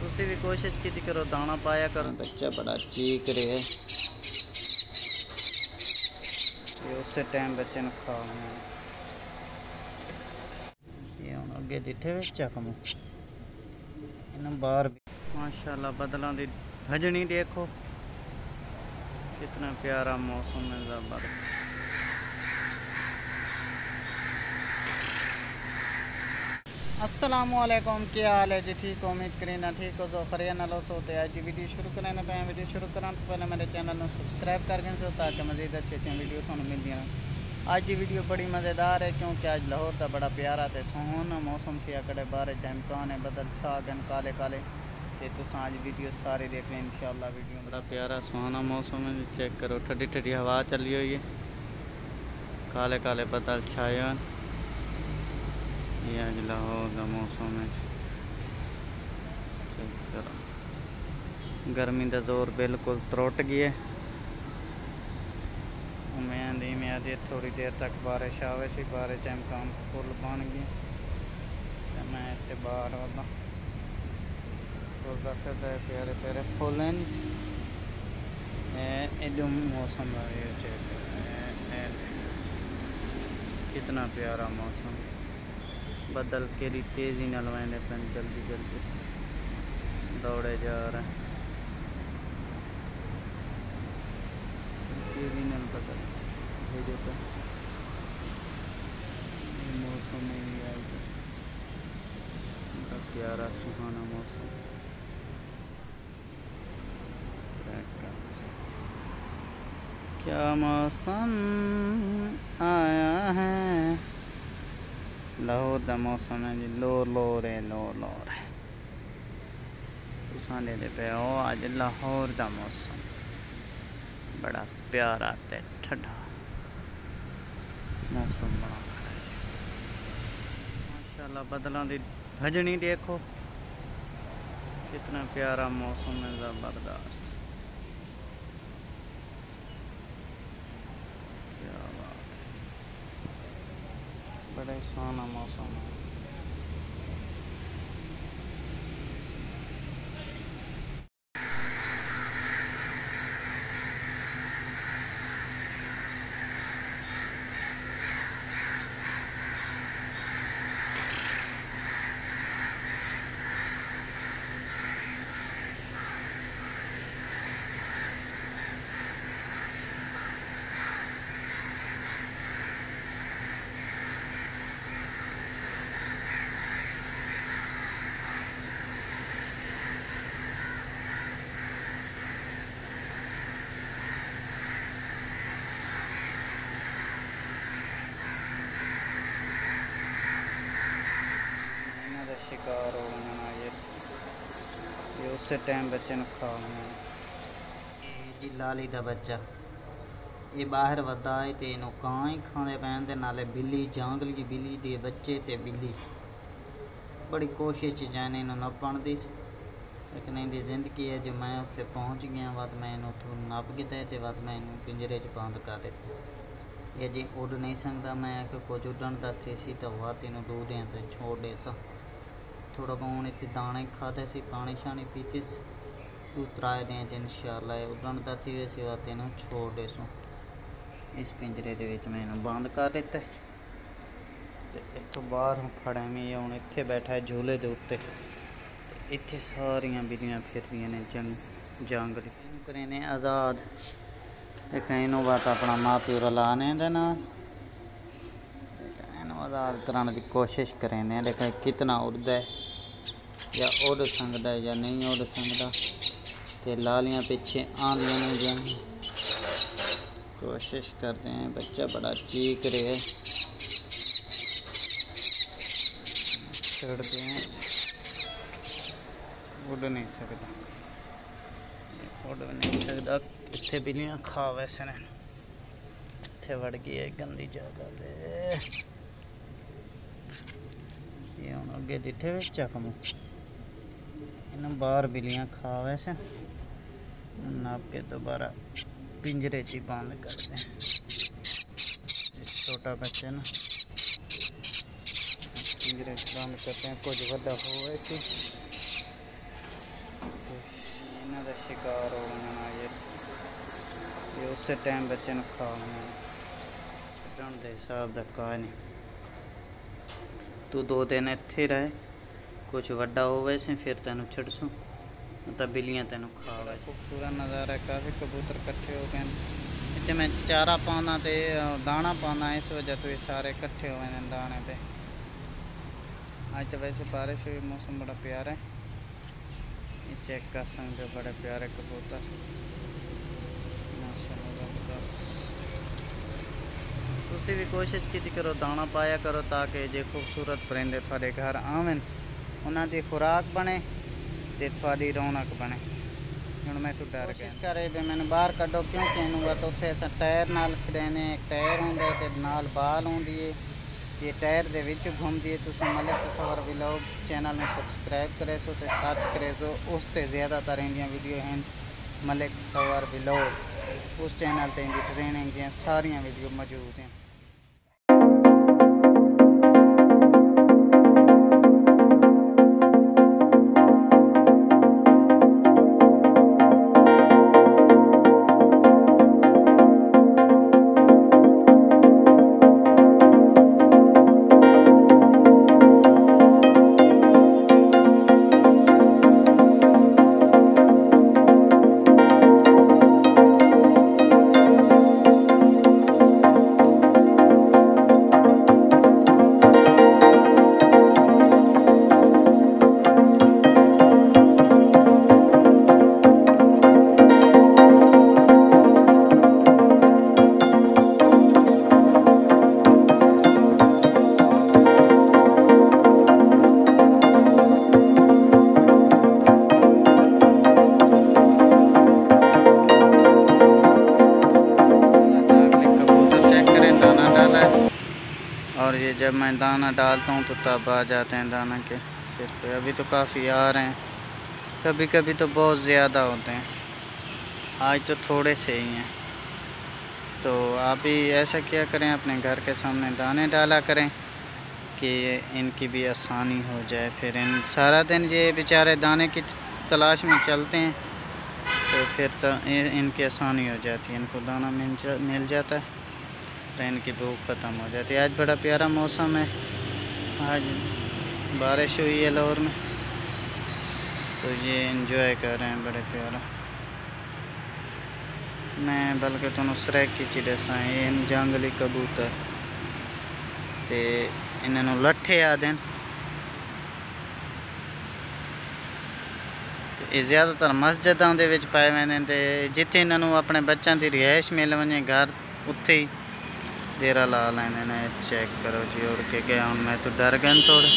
तुसी भी कोशिश की करो, दाना पाया करो। बच्चा बड़ा चीक रहा है, उस टाइम बच्चे ने खा लेना। ये हम अगे जिथे चकमू इन बाहर भी माशाल्लाह बदलों की भजनी देखो, कितना प्यारा मौसम है ज़बरदस्त। अस्सलामुअलैकुम, क्या हाल है जी? ठीक हो? उम्मीद करें ना ठीक हो, जो खरिया ना लो सोते। आज की वीडियो शुरू करने पे वीडियो शुरू करा तो पहले मेरे चैनल को सब्सक्राइब करके सो ताकि मज़ीद अच्छी वीडियो थानू मिलती हैं। आज की वीडियो बड़ी मज़ेदार है क्योंकि आज लाहौर का बड़ा प्यारा तो सोहना मौसम थी। अकड़े बारिश का इम्कान है, बदल छा गए काले काले। तो तुम आज वीडियो सारी देख लें इंशाअल्लाह। वीडियो बड़ा प्यारा सुहाना मौसम है, चेक करो। ठंडी ठंडी हवा चली हुई है, काले काले बदल छाए हैं। ये अज लाहौर का मौसम है, चेक करो। गर्मी का जोर बिल्कुल त्रुट गया। उम्मीद ही थोड़ी देर तक बारिश आवे सी, बारिश का इम्कान फुल बन गई। तो मैं इतने बाहर वाला तुरता फिरता प्यारे प्यारे फुल हैं। इधर मौसम चेक कितना प्यारा मौसम, बदल के तेज़ी नाल वहदे पे, जल्दी जल्दी दौड़े जा रहे हैं। तेज़ी नाल बदल भेजो पे मौसम में भी आई, बड़ा प्यारा सुहाना मौसम। क्या मौसम आया है, लाहौर का मौसम है जी। लो रे तुसां दे पे हो अज लाहौर का मौसम, बड़ा प्यारा ते ठंडा मौसम बना माशाल्लाह। बदलों की भजनी देखो, कितना प्यारा मौसम है ज़बरदस्त। क्या बात है, बड़ा सुहाना मौसम है। शिकार हो गया ये उस टाइम बच्चे ने खा लेना। जी लाली का बच्चा ये बाहर वदा है तो इनू कां ही खाते पैन, नाले बिल्ली जंगली बिल्ली के बच्चे ते बिल्ली बड़ी कोशिश जाने इनू नपण दी, लेकिन इनकी जिंदगी है जो मैं उत्थे पहुँच गया वत मैं इनू उतों नप गया तो वत मैं इनू पिंजरे च बंद कर दिता। ये जी उड़ नहीं सकता, मैं कुछ उड़न का सी तो वत इनू दूर तो छोड़ दे सा। थोड़ा बहुत इतने दाने खाते सी, पानी शानी पीते उतराए दिन इंशाअल्लाह उड़न का थी वैसे बात इन छोड़ दे सो। इस पिंजरे के मैं इन्हू बंद कर दिता तो एक बाहर फड़े मैं हूँ इत्थे बैठा है झूले के उत्ते। इत्थे सारिया बिल्लियाँ फिरदियाँ ने जंगली करे ने आज़ाद, तो कहीं बात अपना माँ प्यो रलाने दे नाल आज़ाद कराने की कोशिश करें, लेकिन कितना उड़ता है या उड़ सकता है या नहीं उड़ सकता। तो लालियाँ पीछे आंदियाँ ने जाने कोशिश करते हैं। बच्चा बड़ा चीक रहा है, छड़ते हैं, उड़ नहीं सकता, उड़ नहीं सकता। इतने बिल्लियाँ खा वैसे ने इतने वड़ गई है गंदी जगह ये हम अगे जिथे चकमू इन बाहर बिल्लियाँ खा वैसे नाप के दोबारा पिंजरे च बंद करते हैं। छोटा बच्चा ना पिंजरे च बंद करते हैं, कुछ बड़ा हो वैसे बेकार हो जाना। ये उस टाइम बच्चे ने खा लेना। छड्डण दे हिसाब दा कोई नहीं। तू 2 दिन इत्थे रहे, कुछ वड्डा होवे से फिर तेन छड़सूँ, मतलब बिल्लियाँ तेन खा वे। खूबसूरत नज़ारा है, काफ़ी कबूतर इकट्ठे हो गए। इतने मैं चारा पाना तो दाना पाना, इस वजह तो ये सारे इकट्ठे हुए हैं दाने पे। आज तो वैसे बारिश हुई, मौसम बड़ा प्यारा है। ये चेक कर सकते हो, बड़े प्यारे कबूतर माशाल्लाह ज़बरदस्त। तुसी भी कोशिश की करो, दाना पाया करो ताकि जो खूबसूरत परिंदे थोड़े घर आवन, उन्होंने खुराक बने तो थोड़ी रौनक बने। ਹੁਣ मैं तो डर गया करे भी मैंने बाहर कड्डो, क्योंकि इनू तो उत्थे अस टायर नाल खड़ेने, एक टायर होंगे तो नाल बाल होंदी है, ये टायर दे विच घूमती है। तुम मलिक तस्वर व्लॉग चैनल में सब्सक्राइब करे सो तो सर्च करे सो, उस ते ज़्यादातर इंडिया वीडियो हैं मलिक तस्वर व्लॉग, उस चैनल ते इंदी ट्रेनिंग दी सारियां वीडियो मौजूद हैं। और ये जब मैं दाना डालता हूँ तो तब आ जाते हैं दाना के सिर पे। अभी तो काफ़ी आ रहे हैं, कभी कभी तो बहुत ज़्यादा होते हैं, आज तो थोड़े से ही हैं। तो आप भी ऐसा किया करें, अपने घर के सामने दाने डाला करें कि इनकी भी आसानी हो जाए। फिर इन सारा दिन ये बेचारे दाने की तलाश में चलते हैं, तो फिर तो इनकी आसानी हो जाती है, इनको दाना मिल जाता है, इनकी भूख ख़त्म हो जाती है। आज बड़ा प्यारा मौसम है, आज बारिश हुई है लाहौर में, तो ये इंजॉय कर रहे हैं बड़े प्यारा। मैं बल्कि तुहानू सरैक की दसा, ये जंगली कबूतर ते इन्हों लट्ठे आदे ये ज़्यादातर मस्जिदों के पाए वेंदे ते जिथे इन्हों अपने बच्चों की रिहाइश मिल वजे घर, उत्थे ही डेरा ला लेंदे ने। चेक करो जी, उड़ के गया हूँ मैं तो डर गए थोड़े।